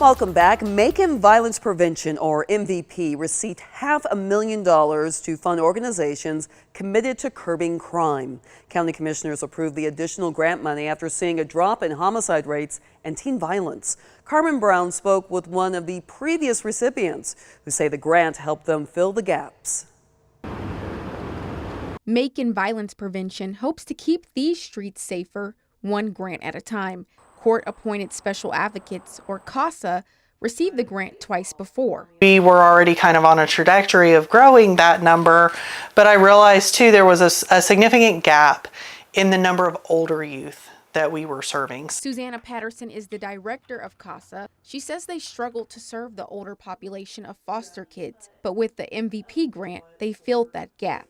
Welcome back. Macon Violence Prevention, or MVP, received $500,000 to fund organizations committed to curbing crime. County commissioners approved the additional grant money after seeing a drop in homicide rates and teen violence. Carmen Brown spoke with one of the previous recipients who say the grant helped them fill the gaps. Macon Violence Prevention hopes to keep these streets safer, one grant at a time. Court-appointed special advocates, or CASA, received the grant twice before. We were already kind of on a trajectory of growing that number, but I realized too there was a significant gap in the number of older youth that we were serving. Susanna Patterson is the director of CASA. She says they struggled to serve the older population of foster kids, but with the MVP grant, they filled that gap.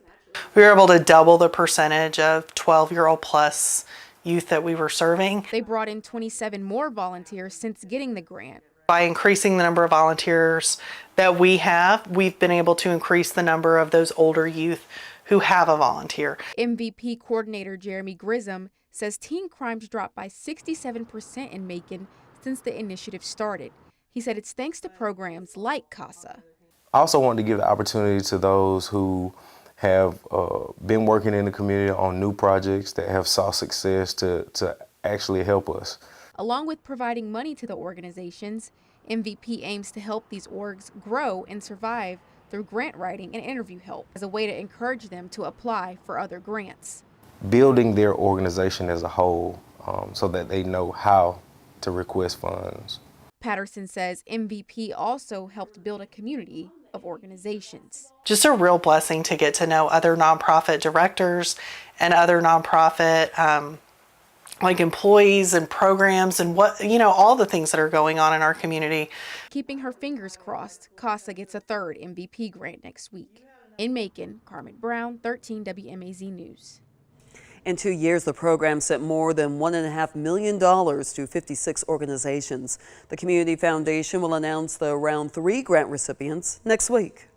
We were able to double the percentage of 12-year-old plus youth that we were serving. They brought in 27 more volunteers since getting the grant. By increasing the number of volunteers that we have, we've been able to increase the number of those older youth who have a volunteer. MVP coordinator Jeremy Grissom says teen crimes dropped by 67% in Macon since the initiative started. He said it's thanks to programs like CASA. I also want to give the opportunity to those who have been working in the community on new projects that have saw success to actually help us. Along with providing money to the organizations, MVP aims to help these orgs grow and survive through grant writing and interview help as a way to encourage them to apply for other grants. Building their organization as a whole so that they know how to request funds. Patterson says MVP also helped build a community of organizations. Just a real blessing to get to know other nonprofit directors and other nonprofit like employees and programs and all the things that are going on in our community. Keeping her fingers crossed, CASA gets a third MVP grant next week. In Macon, Carmen Brown, 13 WMAZ News. In 2 years, the program sent more than $1.5 million to 56 organizations. The Community Foundation will announce the round 3 grant recipients next week.